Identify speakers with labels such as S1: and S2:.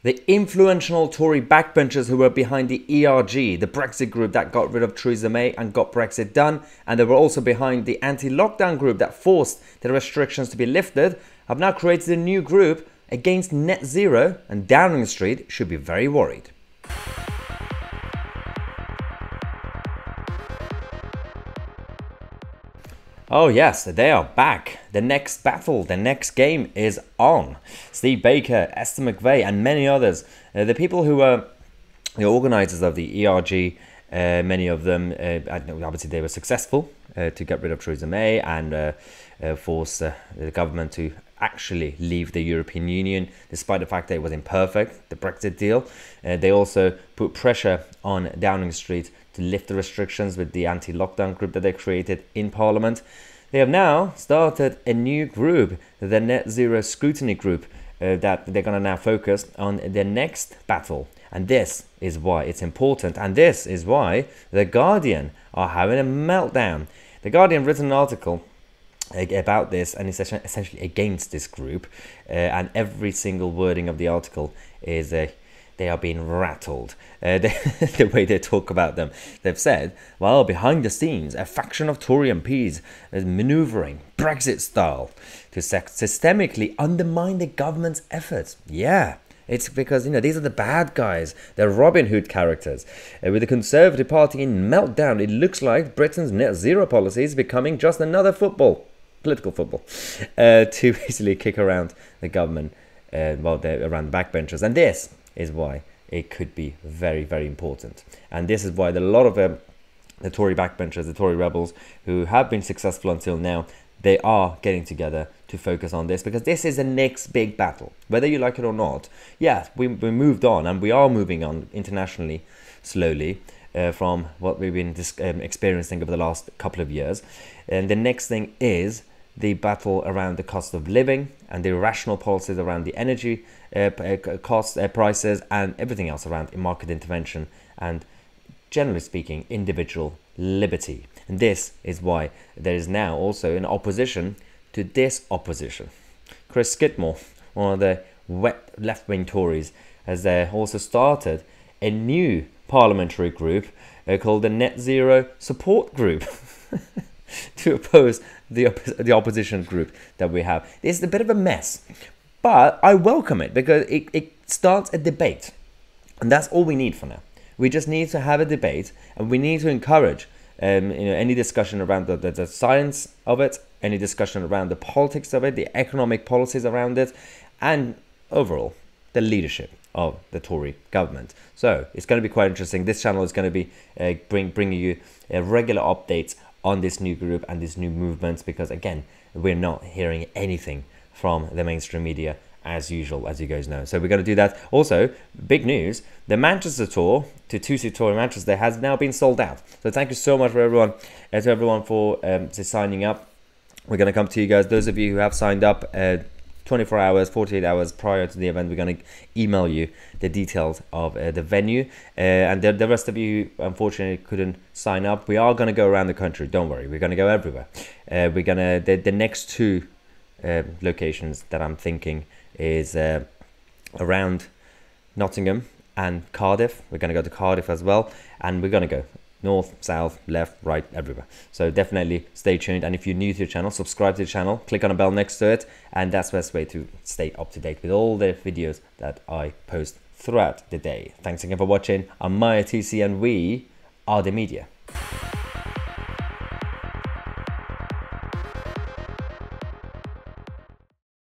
S1: The influential Tory backbenchers who were behind the ERG, the Brexit group that got rid of Theresa May and got Brexit done, and they were also behind the anti-lockdown group that forced the restrictions to be lifted, have now created a new group against net zero, and Downing Street should be very worried. Oh yes, they are back. The next battle, the next game is on. Steve Baker, Esther McVey and many others, the people who were the organisers of the ERG, many of them, obviously they were successful to get rid of Theresa May and force the government to actually leave the European Union, despite the fact that it was imperfect, the Brexit deal. They also put pressure on Downing Street to lift the restrictions with the anti-lockdown group that they created in Parliament. They have now started a new group, the Net Zero Scrutiny Group, that they're going to now focus on their next battle. And this is why it's important, and this is why The Guardian are having a meltdown. The Guardian written an article about this, and it's essentially against this group, and every single wording of the article is they are being rattled. The way they talk about them. They've said, well, behind the scenes, a faction of Tory MPs is manoeuvring, Brexit style, to systemically undermine the government's efforts. Yeah, it's because, these are the bad guys. They're Robin Hood characters. With the Conservative Party in meltdown, it looks like Britain's net zero policy is becoming just another political football, to basically kick around the government, around the backbenchers. And this is why it could be very, very important. And this is why a lot of the Tory backbenchers, the Tory rebels, who have been successful until now, they are getting together to focus on this, because this is the next big battle. Whether you like it or not, yeah, we moved on, and we are moving on internationally slowly from what we've been experiencing over the last couple of years. And the next thing is the battle around the cost of living and the irrational policies around the energy costs, prices, and everything else around market intervention and, generally speaking, individual liberty. And this is why there is now also an opposition to this opposition. Chris Skidmore, one of the wet left-wing Tories, has also started a new parliamentary group called the Net Zero Support Group to oppose the opposition group that we have. It's a bit of a mess, but I welcome it because it starts a debate, and that's all we need for now. We just need to have a debate, and we need to encourage any discussion around the science of it, any discussion around the politics of it, the economic policies around it, and overall the leadership of the Tory government. So it's going to be quite interesting. This channel is going to be bringing you regular updates on this new group and these new movements, because again, we're not hearing anything from the mainstream media as usual, as you guys know. So we're going to do that. Also, big news, the Manchester tour to Tousi Tour in Manchester has now been sold out. So thank you so much for everyone, for signing up. We're going to come to you guys, those of you who have signed up 24 hours, 48 hours prior to the event. We're going to email you the details of the venue, and the rest of you who unfortunately couldn't sign up, we are going to go around the country. Don't worry, we're going to go everywhere. We're going to the next two locations that I'm thinking is around Nottingham and Cardiff. We're going to go to Cardiff as well, and we're going to go north, south, left, right, everywhere. So definitely stay tuned, and if you're new to the channel, subscribe to the channel, click on a bell next to it, and that's the best way to stay up to date with all the videos that I post throughout the day. Thanks again for watching. I'm Tousi, and we are the media.